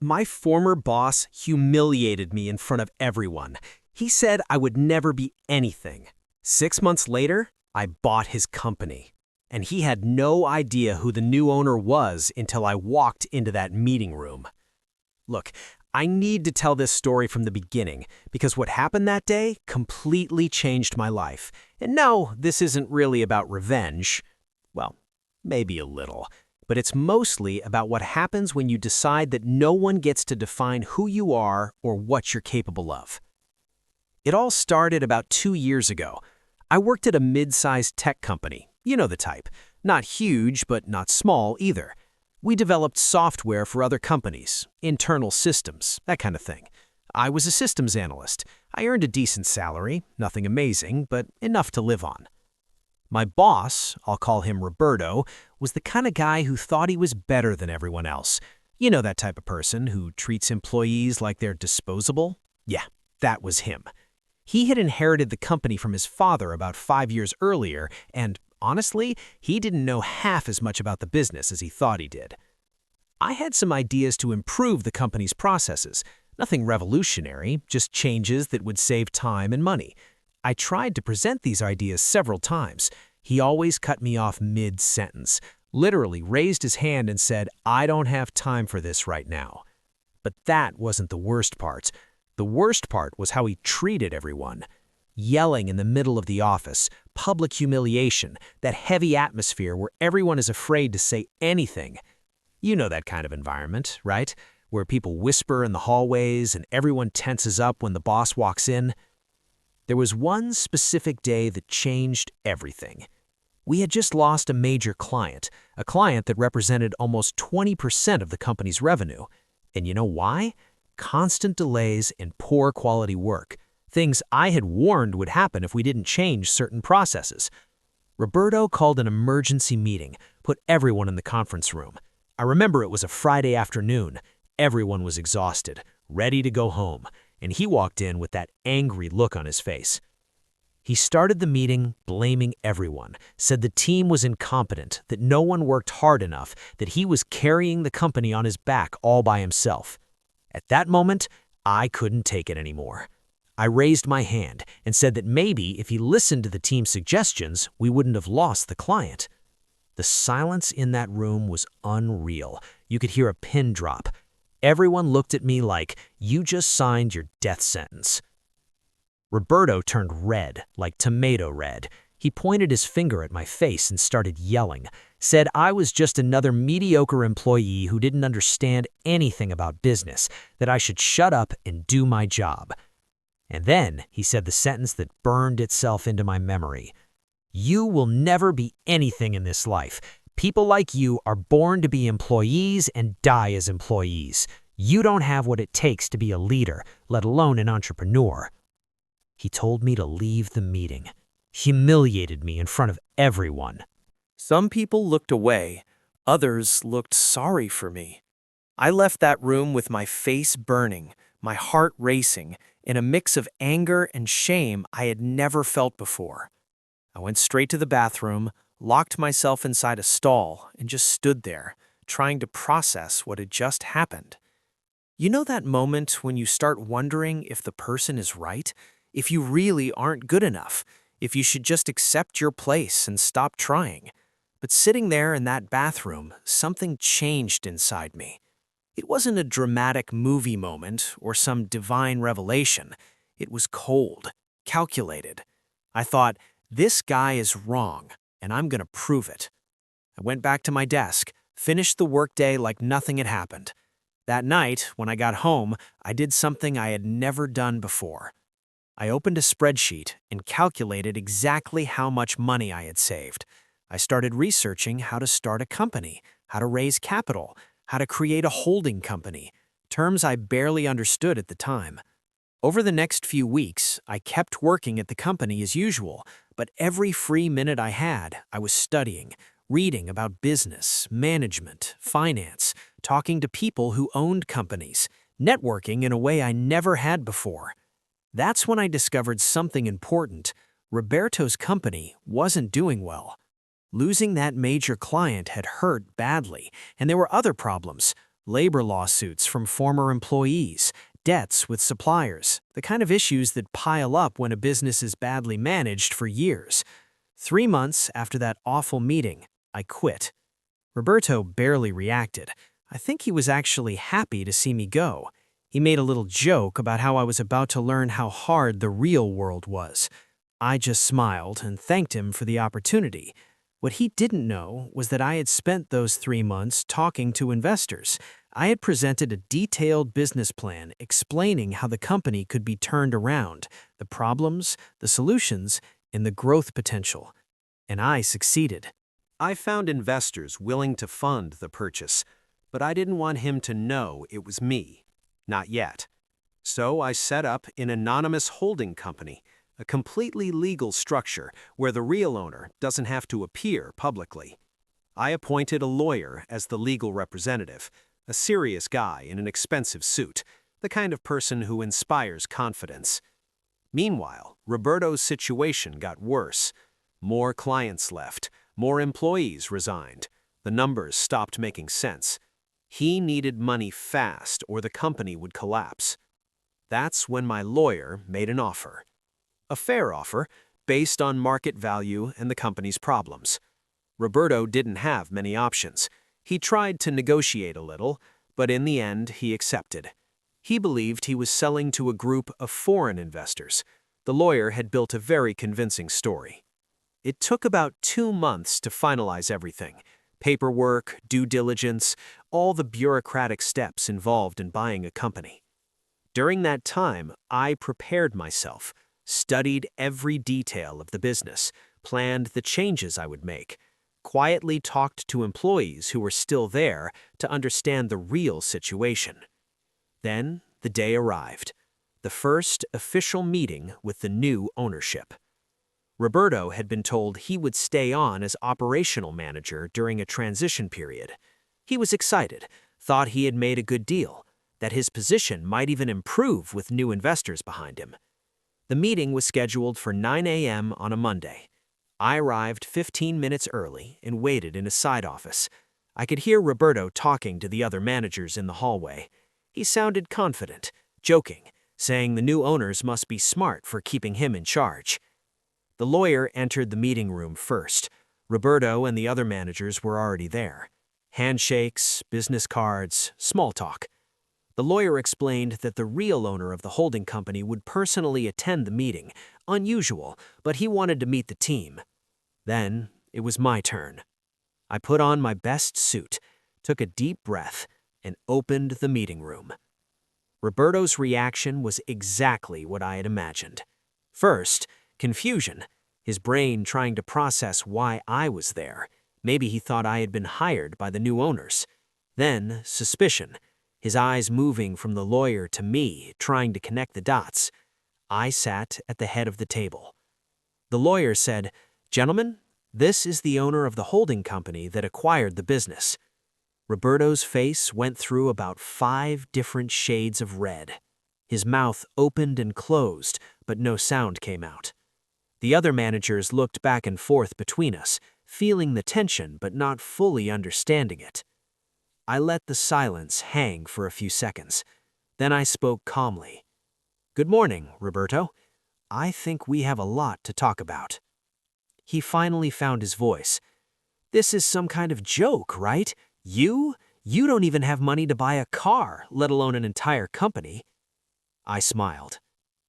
My former boss humiliated me in front of everyone. He said I would never be anything. 6 months later, I bought his company. And he had no idea who the new owner was until I walked into that meeting room. Look, I need to tell this story from the beginning because what happened that day completely changed my life. And no, this isn't really about revenge. Well, maybe a little. But it's mostly about what happens when you decide that no one gets to define who you are or what you're capable of. It all started about 2 years ago. I worked at a mid-sized tech company. You know the type. Not huge, but not small either. We developed software for other companies, internal systems, that kind of thing. I was a systems analyst. I earned a decent salary, nothing amazing, but enough to live on. My boss, I'll call him Roberto, was the kind of guy who thought he was better than everyone else. You know that type of person who treats employees like they're disposable? Yeah, that was him. He had inherited the company from his father about 5 years earlier, and honestly, he didn't know half as much about the business as he thought he did. I had some ideas to improve the company's processes. Nothing revolutionary, just changes that would save time and money. I tried to present these ideas several times. He always cut me off mid-sentence, literally raised his hand and said, "I don't have time for this right now." But that wasn't the worst part. The worst part was how he treated everyone. Yelling in the middle of the office, public humiliation, that heavy atmosphere where everyone is afraid to say anything. You know that kind of environment, right? Where people whisper in the hallways and everyone tenses up when the boss walks in. There was one specific day that changed everything. We had just lost a major client, a client that represented almost 20% of the company's revenue. And you know why? Constant delays and poor quality work. Things I had warned would happen if we didn't change certain processes. Roberto called an emergency meeting, put everyone in the conference room. I remember it was a Friday afternoon. Everyone was exhausted, ready to go home, and he walked in with that angry look on his face. He started the meeting blaming everyone, said the team was incompetent, that no one worked hard enough, that he was carrying the company on his back all by himself. At that moment, I couldn't take it anymore. I raised my hand and said that maybe if he listened to the team's suggestions, we wouldn't have lost the client. The silence in that room was unreal. You could hear a pin drop. Everyone looked at me like, "You just signed your death sentence." Roberto turned red, like tomato red. He pointed his finger at my face and started yelling, said I was just another mediocre employee who didn't understand anything about business, that I should shut up and do my job. And then he said the sentence that burned itself into my memory. "You will never be anything in this life. People like you are born to be employees and die as employees. You don't have what it takes to be a leader, let alone an entrepreneur." He told me to leave the meeting, humiliated me in front of everyone. Some people looked away, others looked sorry for me. I left that room with my face burning, my heart racing, in a mix of anger and shame I had never felt before. I went straight to the bathroom, locked myself inside a stall, and just stood there, trying to process what had just happened. You know that moment when you start wondering if the person is right? If you really aren't good enough? If you should just accept your place and stop trying? But sitting there in that bathroom, something changed inside me. It wasn't a dramatic movie moment or some divine revelation. It was cold, calculated. I thought, this guy is wrong, and I'm going to prove it. I went back to my desk, finished the workday like nothing had happened. That night, when I got home, I did something I had never done before. I opened a spreadsheet and calculated exactly how much money I had saved. I started researching how to start a company, how to raise capital, how to create a holding company, terms I barely understood at the time. Over the next few weeks, I kept working at the company as usual, but every free minute I had, I was studying, reading about business, management, finance, talking to people who owned companies, networking in a way I never had before. That's when I discovered something important. Roberto's company wasn't doing well. Losing that major client had hurt badly, and there were other problems. Labor lawsuits from former employees, debts with suppliers, the kind of issues that pile up when a business is badly managed for years. 3 months after that awful meeting, I quit. Roberto barely reacted. I think he was actually happy to see me go. He made a little joke about how I was about to learn how hard the real world was. I just smiled and thanked him for the opportunity. What he didn't know was that I had spent those 3 months talking to investors. I had presented a detailed business plan explaining how the company could be turned around, the problems, the solutions, and the growth potential. And I succeeded. I found investors willing to fund the purchase, but I didn't want him to know it was me. Not yet. So I set up an anonymous holding company, a completely legal structure where the real owner doesn't have to appear publicly. I appointed a lawyer as the legal representative, a serious guy in an expensive suit, the kind of person who inspires confidence. Meanwhile, Roberto's situation got worse. More clients left, more employees resigned. The numbers stopped making sense. He needed money fast or the company would collapse. That's when my lawyer made an offer. A fair offer, based on market value and the company's problems. Roberto didn't have many options. He tried to negotiate a little, but in the end he accepted. He believed he was selling to a group of foreign investors. The lawyer had built a very convincing story. It took about 2 months to finalize everything. Paperwork, due diligence, all the bureaucratic steps involved in buying a company. During that time, I prepared myself, studied every detail of the business, planned the changes I would make, quietly talked to employees who were still there to understand the real situation. Then the day arrived, the first official meeting with the new ownership. Roberto had been told he would stay on as operational manager during a transition period. He was excited, thought he had made a good deal, that his position might even improve with new investors behind him. The meeting was scheduled for 9 a.m. on a Monday. I arrived 15 minutes early and waited in a side office. I could hear Roberto talking to the other managers in the hallway. He sounded confident, joking, saying the new owners must be smart for keeping him in charge. The lawyer entered the meeting room first. Roberto and the other managers were already there. Handshakes, business cards, small talk. The lawyer explained that the real owner of the holding company would personally attend the meeting, unusual, but he wanted to meet the team. Then it was my turn. I put on my best suit, took a deep breath, and opened the meeting room. Roberto's reaction was exactly what I had imagined. First, confusion, his brain trying to process why I was there. Maybe he thought I had been hired by the new owners. Then, suspicion, his eyes moving from the lawyer to me, trying to connect the dots. I sat at the head of the table. The lawyer said, "Gentlemen, this is the owner of the holding company that acquired the business." Roberto's face went through about 5 different shades of red. His mouth opened and closed, but no sound came out. The other managers looked back and forth between us, feeling the tension but not fully understanding it. I let the silence hang for a few seconds. Then I spoke calmly. "Good morning, Roberto. I think we have a lot to talk about." He finally found his voice. "This is some kind of joke, right? You don't even have money to buy a car, let alone an entire company." I smiled.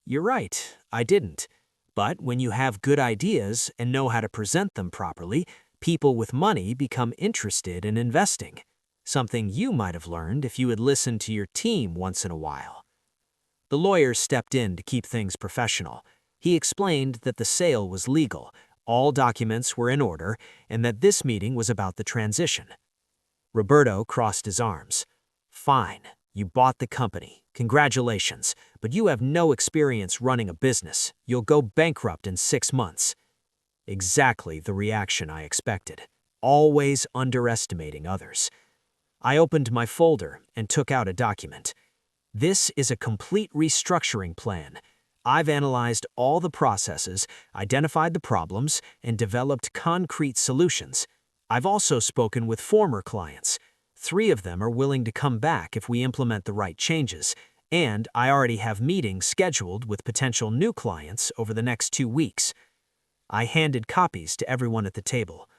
"You're right, I didn't. But when you have good ideas and know how to present them properly, people with money become interested in investing. Something you might have learned if you had listened to your team once in a while." The lawyer stepped in to keep things professional. He explained that the sale was legal, all documents were in order, and that this meeting was about the transition. Roberto crossed his arms. "Fine, you bought the company. Congratulations, but you have no experience running a business. You'll go bankrupt in 6 months." Exactly the reaction I expected, always underestimating others. I opened my folder and took out a document. "This is a complete restructuring plan. I've analyzed all the processes, identified the problems, and developed concrete solutions. I've also spoken with former clients. 3 of them are willing to come back if we implement the right changes, and I already have meetings scheduled with potential new clients over the next 2 weeks. I handed copies to everyone at the table.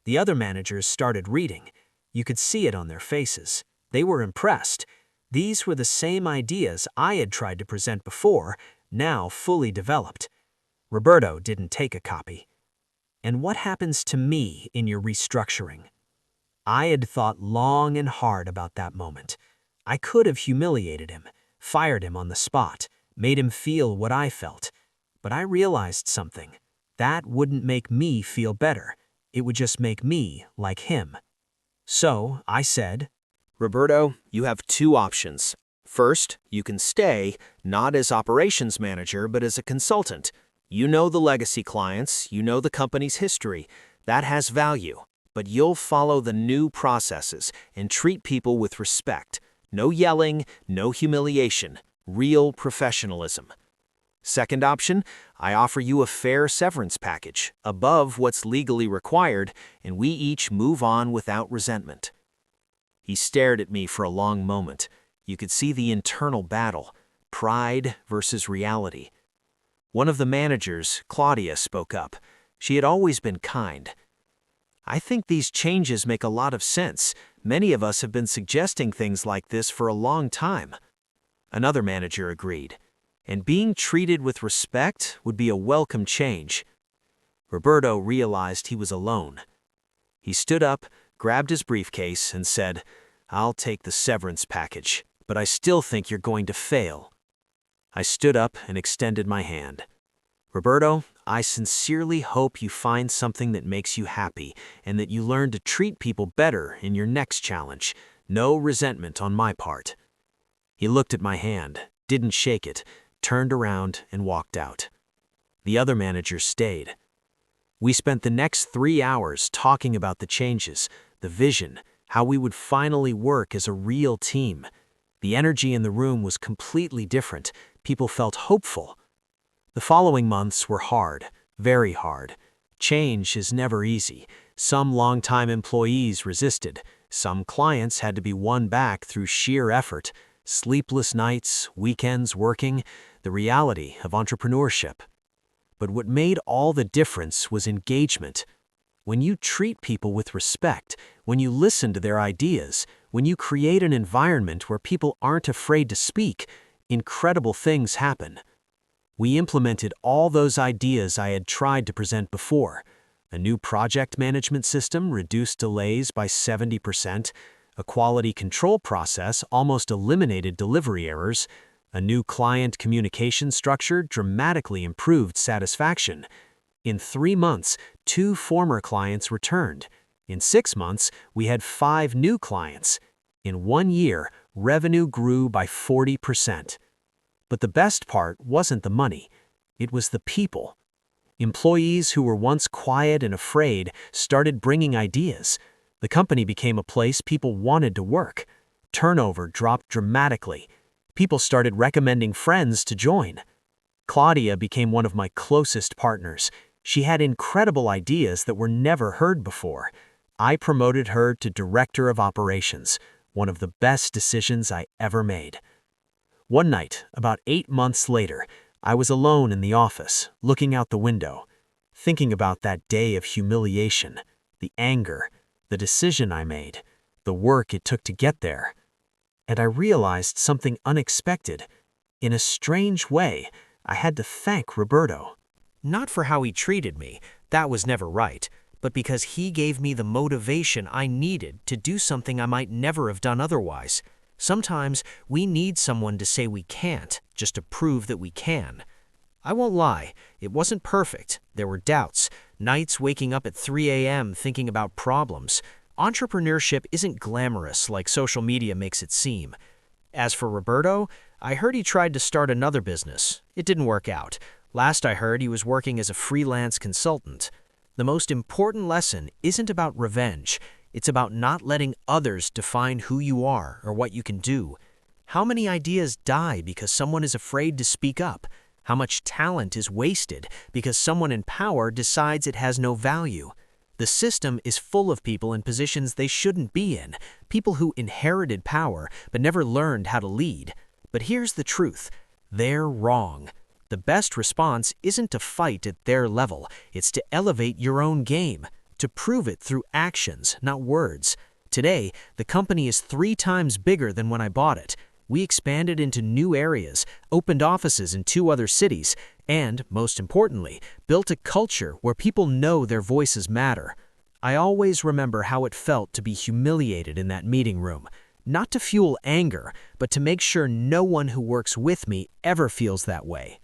The other managers started reading. You could see it on their faces. They were impressed. These were the same ideas I had tried to present before, now fully developed. Roberto didn't take a copy. And what happens to me in your restructuring? I had thought long and hard about that moment. I could have humiliated him, fired him on the spot, made him feel what I felt. But I realized something. That wouldn't make me feel better. It would just make me like him. So I said, Roberto, you have 2 options. First, you can stay, not as operations manager, but as a consultant. You know the legacy clients, you know the company's history. That has value. But you'll follow the new processes and treat people with respect. No yelling, no humiliation, real professionalism. Second option, I offer you a fair severance package, above what's legally required, and we each move on without resentment. He stared at me for a long moment. You could see the internal battle, pride versus reality. One of the managers, Claudia, spoke up. She had always been kind. I think these changes make a lot of sense. Many of us have been suggesting things like this for a long time. Another manager agreed. And being treated with respect would be a welcome change. Roberto realized he was alone. He stood up, grabbed his briefcase, and said, I'll take the severance package, but I still think you're going to fail. I stood up and extended my hand. Roberto, I sincerely hope you find something that makes you happy and that you learn to treat people better in your next challenge. No resentment on my part. He looked at my hand, didn't shake it, turned around and walked out. The other managers stayed. We spent the next 3 hours talking about the changes, the vision, how we would finally work as a real team. The energy in the room was completely different. People felt hopeful. The following months were hard, very hard. Change is never easy. Some longtime employees resisted. Some clients had to be won back through sheer effort. Sleepless nights, weekends working, the reality of entrepreneurship. But what made all the difference was engagement. When you treat people with respect, when you listen to their ideas, when you create an environment where people aren't afraid to speak, incredible things happen. We implemented all those ideas I had tried to present before. A new project management system reduced delays by 70%. A quality control process almost eliminated delivery errors. A new client communication structure dramatically improved satisfaction. In 3 months, 2 former clients returned. In 6 months, we had 5 new clients. In 1 year, revenue grew by 40%. But the best part wasn't the money. It was the people. Employees who were once quiet and afraid started bringing ideas. The company became a place people wanted to work. Turnover dropped dramatically. People started recommending friends to join. Claudia became one of my closest partners. She had incredible ideas that were never heard before. I promoted her to Director of Operations, one of the best decisions I ever made. One night, about 8 months later, I was alone in the office, looking out the window, thinking about that day of humiliation, the anger, the decision I made, the work it took to get there. And I realized something unexpected. In a strange way, I had to thank Roberto. Not for how he treated me, that was never right, but because he gave me the motivation I needed to do something I might never have done otherwise. Sometimes we need someone to say we can't, just to prove that we can. I won't lie, it wasn't perfect. There were doubts, nights waking up at 3 a.m. thinking about problems. Entrepreneurship isn't glamorous like social media makes it seem. As for Roberto, I heard he tried to start another business. It didn't work out. Last I heard, he was working as a freelance consultant. The most important lesson isn't about revenge. It's about not letting others define who you are or what you can do. How many ideas die because someone is afraid to speak up? How much talent is wasted because someone in power decides it has no value? The system is full of people in positions they shouldn't be in, people who inherited power but never learned how to lead. But here's the truth. They're wrong. The best response isn't to fight at their level, it's to elevate your own game, to prove it through actions, not words. Today, the company is 3 times bigger than when I bought it. We expanded into new areas, opened offices in 2 other cities, and, most importantly, built a culture where people know their voices matter. I always remember how it felt to be humiliated in that meeting room. Not to fuel anger, but to make sure no one who works with me ever feels that way.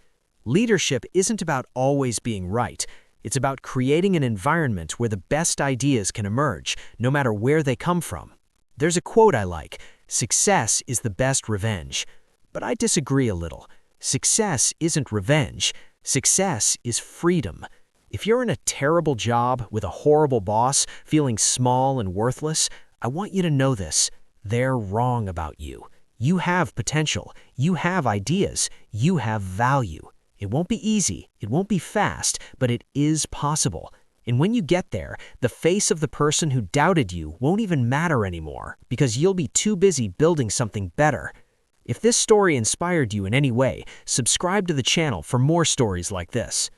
Leadership isn't about always being right. It's about creating an environment where the best ideas can emerge, no matter where they come from. There's a quote I like, "Success is the best revenge." But I disagree a little. Success isn't revenge. Success is freedom. If you're in a terrible job with a horrible boss, feeling small and worthless, I want you to know this. They're wrong about you. You have potential. You have ideas. You have value. It won't be easy. It won't be fast, but it is possible. And when you get there, the face of the person who doubted you won't even matter anymore because you'll be too busy building something better. If this story inspired you in any way, subscribe to the channel for more stories like this.